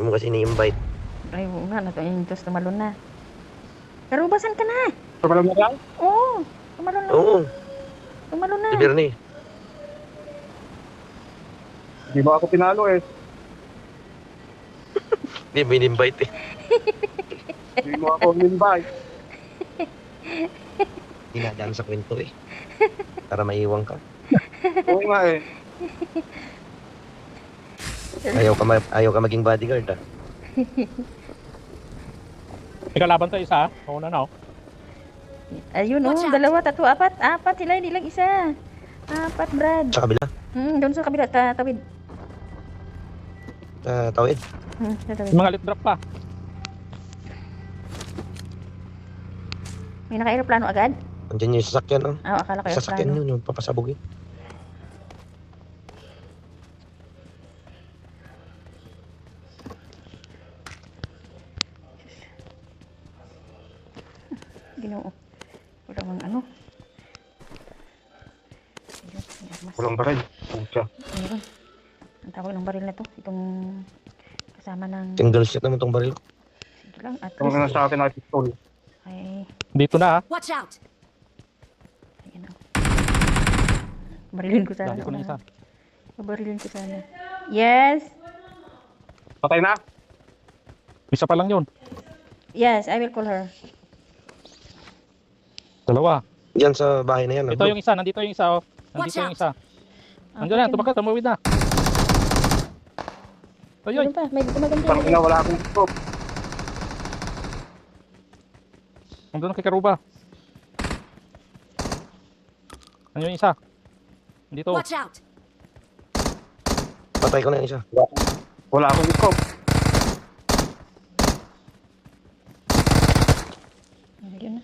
Hindi mo kasi ni-invite. Ay, oo nga, yung Diyos tumalon na. Karubasan ka na. Tumalon na lang? Oo, tumalon na. Oo, Tumalon na. si Bernie. Hindi mo ako pinalo eh. Hindi mo in-invite eh. Hindi mo ako invite. Dinadaan sa kwento eh. Para maiwan ka. Oo nga eh. Ayaw ka maging bodyguard ah. Ikaw laban tayo isa, ha? Oo na, no? Ayun, oh, dalawa, tatlo, apat. Apat sila, hindi lang isa. Apat, Brad. Sa kabila. Doon sa kabila, tawid. Sa tawid. Sa tawid. Mga lit drop pa. May naka-aeroplano agad? Andiyan yung sasakyan oh. Ah, akala ko Sasakyan aeroplano. yun, yung papasabugin. Ginoo. Wala mang ano. Ayun, may armas. Walang baril. Pucha. Meron. Ang tawag ng baril na to. Itong kasama ng... Single shot naman tong baril. Sige lang, at Ang least. sa akin ay pistol. Ay, Dito na, ha? Watch out! ayan o. Barilin ko sana. Dali ko na isa. Barilin ko sana. Yes! Patay na? Isa pa lang yun. Yes, I will call her. Dalawa. Diyan sa bahay na yan. Ito yung isa, nandito yung isa, oh. Nandito yung isa. Nandiyan na, tumakas, tumawid na. Ayoy, Meron pa, may gumaganda. Parang ina wala akong stop. nandun na kay Karuba. Nandiyan yung isa. Dito. Watch out! Patay ko na yung isa. Wala akong stop. Ayun na.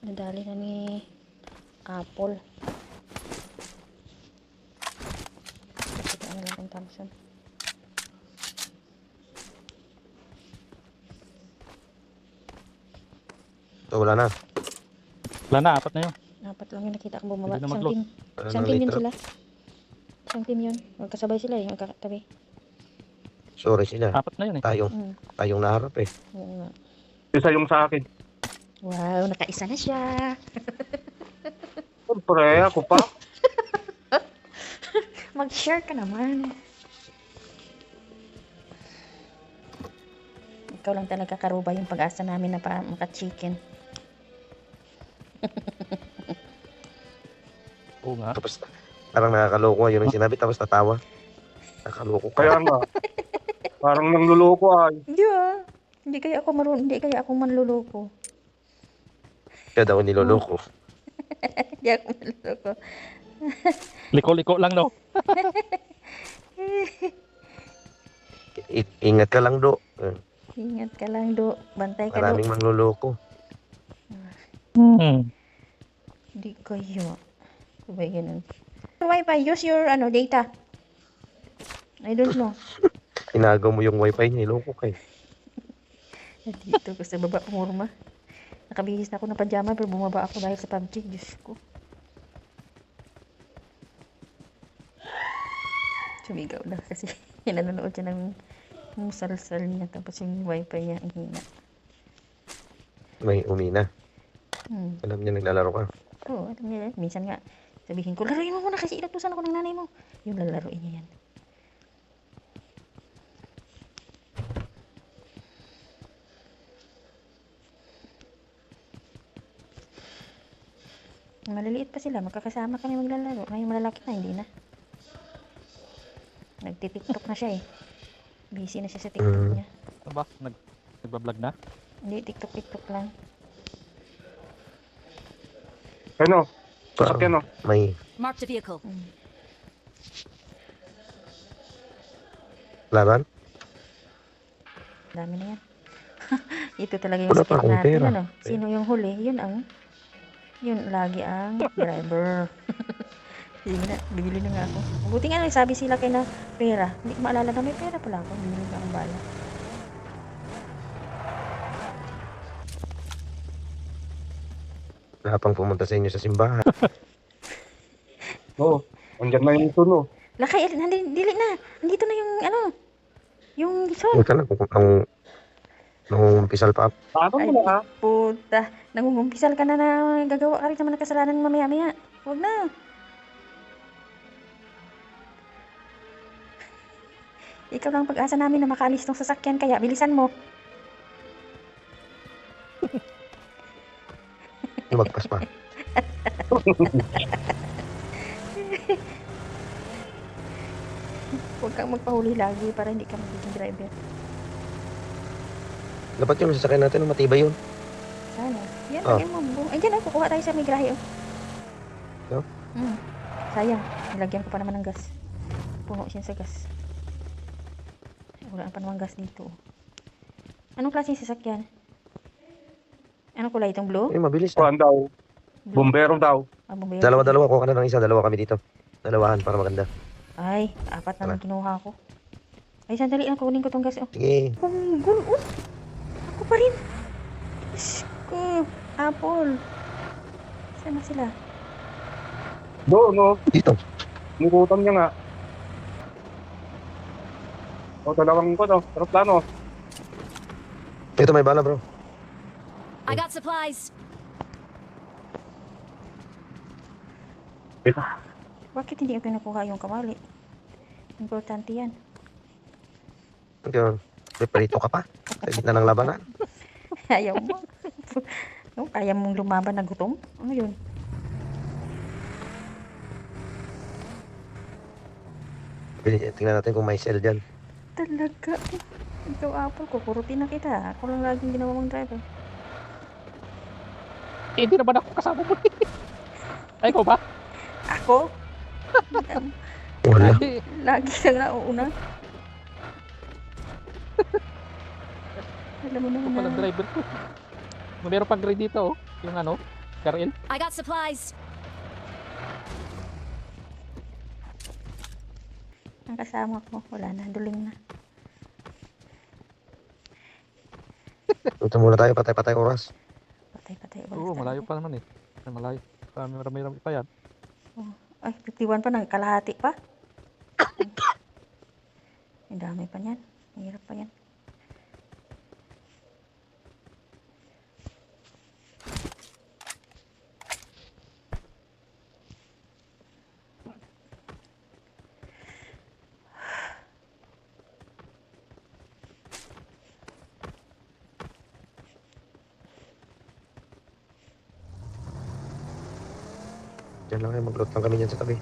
Nadali na ni Apple. Kasi ano lang kung Thompson. So wala na. Wala na, apat na yun. Apat lang yung nakita kong bumaba. Hindi na Isang mag-load. team. Wala Isang na team yun later. sila. Isang team yun. Magkasabay sila eh. Magkakatabi. Sorry sila. Apat na yun eh. Tayong naharap eh. Oo nga. Isa yung sa akin. Wow, nakaisa na siya. Siyempre, ako pa. Mag-share ka naman. Ikaw lang talaga, Karuba, yung pag-asa namin na maka-chicken. Oo nga. Tapos parang nakakaloko yun yung sinabi tapos tatawa. Nakakaloko ka. Kaya nga. Parang nangluloko ay. Hindi ah. Hindi kaya ako manluloko. Kaya daw niloloko. Hindi ako manluloko. Liko-liko lang, no? Ingat ka lang do. Ingat ka lang, Do. Bantay ka, Do. Maraming manloloko. Hindi kayo. Sabay ganun. Wi-Fi, use your data. I don't know. Inagaw mo yung wifi niya, iloko ka eh. Dito ko sa baba pumurma. Nakabihis na ako ng pajama pero bumaba ako dahil sa PUBG. Diyos ko. Sumigaw na kasi nanonood siya ng salsal niya tapos yung wifi niya ang hina. May umina. Alam niya naglalaro ka. Oo, alam niya yan. Minsan nga sabihin ko, laruin mo muna kasi inutusan ako ng nanay mo. Yung lalaruin niya yan. Maliliit pa sila, magkakasama kami maglalaro. Ngayon malalaki na, hindi na. Nagtitiktok na siya eh. Busy na siya sa TikTok niya. Ano ba? Nagbablog na? Hindi, TikTok lang. Ano? Sasakyan no? May Mark the vehicle. laban. Dami na yan. Ito talaga yung Wala pa skill akong natin. pera. Ano? Sino yung huli? Yun lagi ang driver. Sige na, bibili na nga ako. Buti nga sabi sila kay na pera. Hindi ko maalala na may pera pala ako. Bibili na akong bala. Wala pang pumunta sa inyo sa simbahan. Oo. Andyan na yung tuno. Lakay, dili na. Nandito na yung Yung sol. Huwag ka lang kung nung umpisal pa. Paano Ay, mo na, ha? puta. Nangungumpisal ka na gagawa ka rin naman ng kasalanan mamaya-maya. Huwag na. Ikaw lang ang pag-asa namin na makaalis ng sasakyan, kaya bilisan mo. Lumagpas pa. Huwag kang magpahuli lagi para hindi ka magiging driver. Dapat yung sasakyan natin, matibay yun. Sana. Yan, Oh. lagyan mo. Ay, dyan, oh, kukuha tayo sa may grahe, oh. No? Sayang. Nilagyan ko pa naman ng gas. Puno siya sa gas. Wala pa naman gas dito. Anong klaseng sasakyan? Anong kulay? Itong blue? Eh, mabilis na. Kuhan daw. Blue? Bumbero daw. Ah, bumbero. Dalawa-dalawa, kuha ka na ng isa. Dalawa kami dito. Dalawahan para maganda. Ay, apat naman kinuha ko. Ay, sandali lang. Kunin ko tong gas, oh. Sige. Punggol, oh. Ako pa rin. Diyos ko. Apple. Saan na sila? Doon, no? Dito. Nurutan niya nga. O, dalawang ko, no? Aeroplano. Ito may bala, bro. I got supplies. Bakit hindi ko kinukuha yung kawali? Importante yan. Ito, preparito ka pa. Sa gitna ng labanan. Ayaw mo. No, kaya mong lumaban na gutom? Ano yun? Tingnan natin kung may cell dyan. Talaga. Ikaw, Apple, kukurutin na kita. Ako lang laging ginawa mong driver. Eh, hindi naman ako kasama mo. Ay, ikaw ba? Ako? Wala. Hindi. Lagi kang nauuna. Alam mo Ako naman pala na. driver ko. Meron pang grade dito, oh. Yung ano, Karel. I got supplies. Ang kasama ko, wala na. Duling na. Ito muna tayo, patay-patay oras. Patay-patay. Oo, malayo pa naman eh. Ay, malayo. Marami pa yan. Ay, 51 pa. Kalahati pa. Ang dami pa yan. Mahirap pa yan. Diyan lang kayo, mag-load lang kami dyan sa tabi.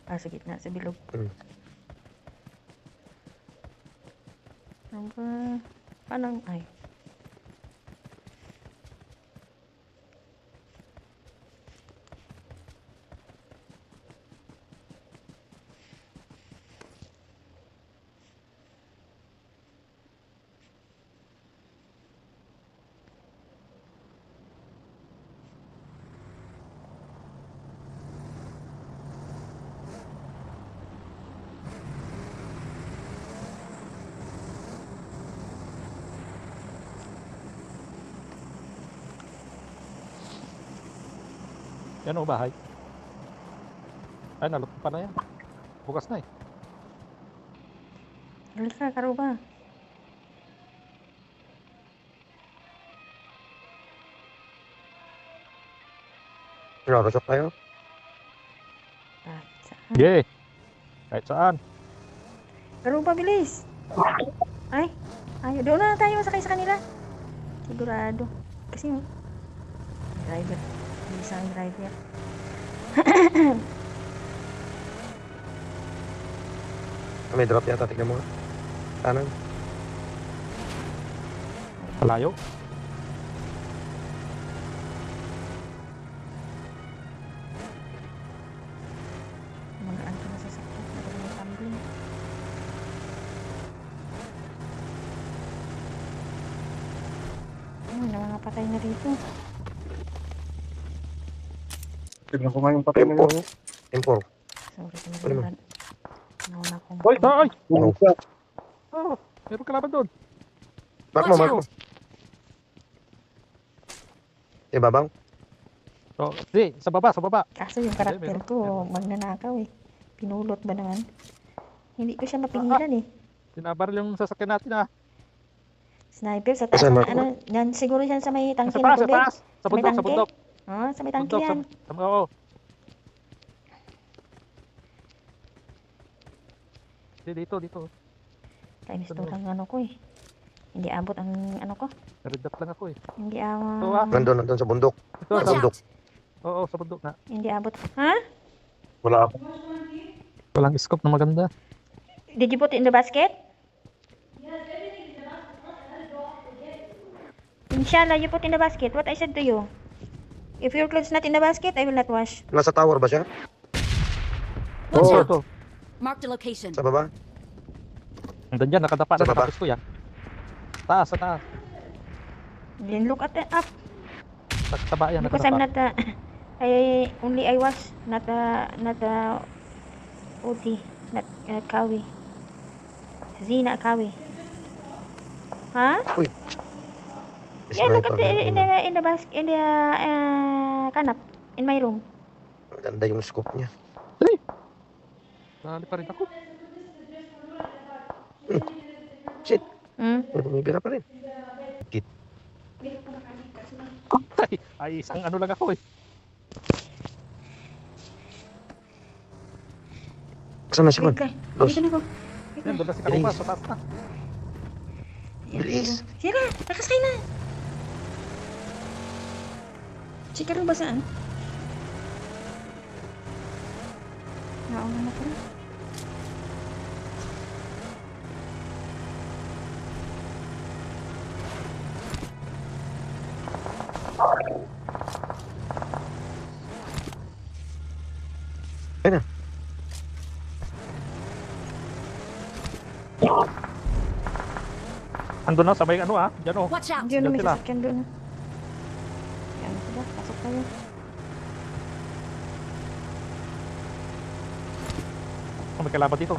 Ah, sa gitna, sa bilog. Ano ba? Anong, ay. Yan o, bahay. Ay, nalot pa na yan. Bukas na eh. Halika, karuba. Rorosok tayo. Ah, saan? Yeah. Kahit saan. Karuba, bilis. Ay, ayaw. Doon na tayo sakay sa kanila. Sigurado. Kasi, driver. Isang driver. May drop yata, tignan mo nga. Kanan. Malayo. Mga ano na sasakyan. Magaling yung tumbling. Namangapatay na dito. Tignan ko nga yung patay na Tempo. yun. Tempo. Sorry, Ano pinaglaban. Nauna ko. Hoy! Ay! Bumagsak. Oh, meron ka laban doon. Mark mo, Watch mark mo. out! Ibabaw. So, di, sa baba, sa baba. Kaso yung karakter meron. ko, magnanakaw eh. Pinulot ba naman? Hindi ko siya mapigilan eh. Tinabaril yung sasakyan natin ah. Sniper sa taas. Saan, ng Marco? Ano, yan siguro yan sa may Sa tangke taas, ng sa tubig. taas. Sa Sa may bundok, sa tangke. bundok. Oh, sa may tangke Bundok, yan. oo. Di, dito, dito. Kainis to ang ano ko eh. Hindi abot ang ano ko. Red dot lang ako eh. Hindi Ito ah. Nandun sa bundok. Ito, Watch sa bundok. out! Oo, sa bundok na. Hindi abot. Ha? Wala ako. Walang scope na maganda. Did you put it in the basket? Inshallah, you put in the basket. What I said to you. If your clothes not in the basket, I will not wash. Nasa tower ba siya? Watch Oo, out! ito. Marked a location. Sa baba? Nandun dyan, nakadapa Sa na, baba? nakapis ko yan. Taas, sa taas. Then look at the up. Sa taba yan, Because I'm nakadapa. not I wash, not OT, not Kawi. Zina Kawi. Huh? Yeah, look at the in the basket in the kanap in my room. Maganda yung scope niya. Nali pa rin ako. Shit. Hmm? Bumibira pa rin. Ay, isang ano lang ako eh. Saan na si Juan? Wait lang. Los. Dito na ko. Wait Yan, lang. doon na si Karupa, sa taas na. Bilis. Sira, nakasakay na. Si Karo ba saan? Nauna na pala. Ayun na. Andun na, sa may ano ah. Diyan oh. Watch out! Diyan na may sila. sasakyan doon. Yan sila, pasok tayo. Oh, may kalaban dito.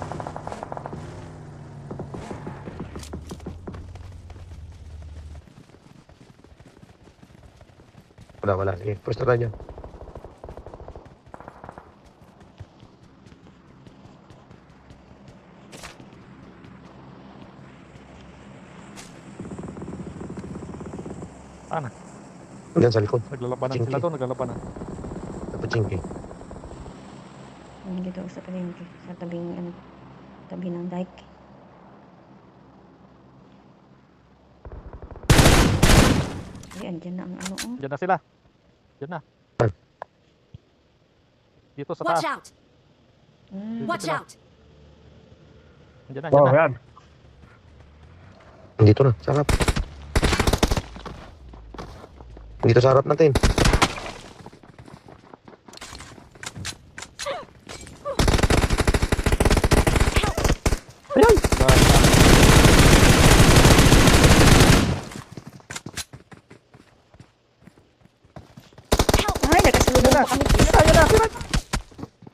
Wala. Sige, pwesto tayo dyan. Sana. Diyan sa likod. Naglalabanan Chinky. sila doon, naglalabanan. Dapat chinky. Yan dito sa palengke, sa tabing ano, tabi ng dike. Ay, andyan na ang ano oh. Diyan na sila. Diyan na. Dito sa Watch taas. out! Hmm. Watch sila. out! Diyan na, Oh, diyan na. yan. Dito na, sa harap. Dito sa harap natin. Ayun! Ay, nagkasalubong pa kami